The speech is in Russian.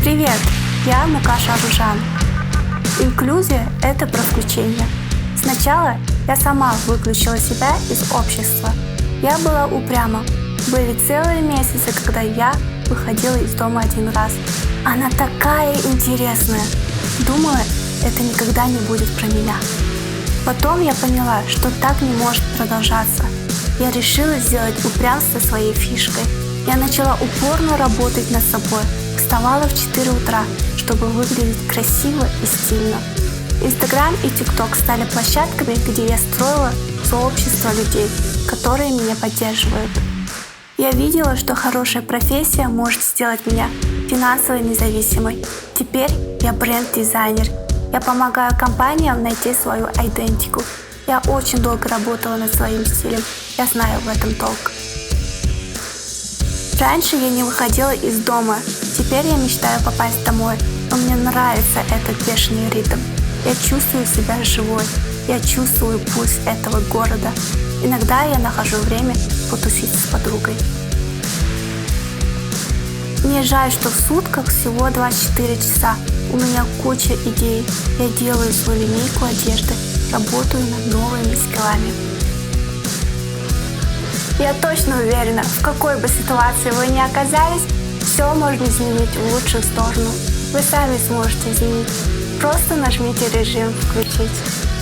Привет, я Мукаша Аружан. Инклюзия – это про включение. Сначала я сама выключила себя из общества. Я была упряма. Были целые месяцы, когда я выходила из дома один раз. Она такая интересная. Думала, это никогда не будет про меня. Потом я поняла, что так не может продолжаться. Я решила сделать упрямство своей фишкой. Я начала упорно работать над собой. Вставала в 4 утра, чтобы выглядеть красиво и стильно. Инстаграм и ТикТок стали площадками, где я строила сообщество людей, которые меня поддерживают. Я видела, что хорошая профессия может сделать меня финансово независимой. Теперь я бренд-дизайнер. Я помогаю компаниям найти свою идентику. Я очень долго работала над своим стилем. Я знаю в этом толк. Раньше я не выходила из дома. Теперь я мечтаю попасть домой. Но мне нравится этот бешеный ритм. Я чувствую себя живой. Я чувствую пульс этого города. Иногда я нахожу время потусить с подругой. Мне жаль, что в сутках всего 24 часа. У меня куча идей. Я делаю свою линейку одежды, работаю над новыми скиллами. Я точно уверена, в какой бы ситуации вы ни оказались, все можно изменить в лучшую сторону. Вы сами сможете изменить. Просто нажмите режим «Включить».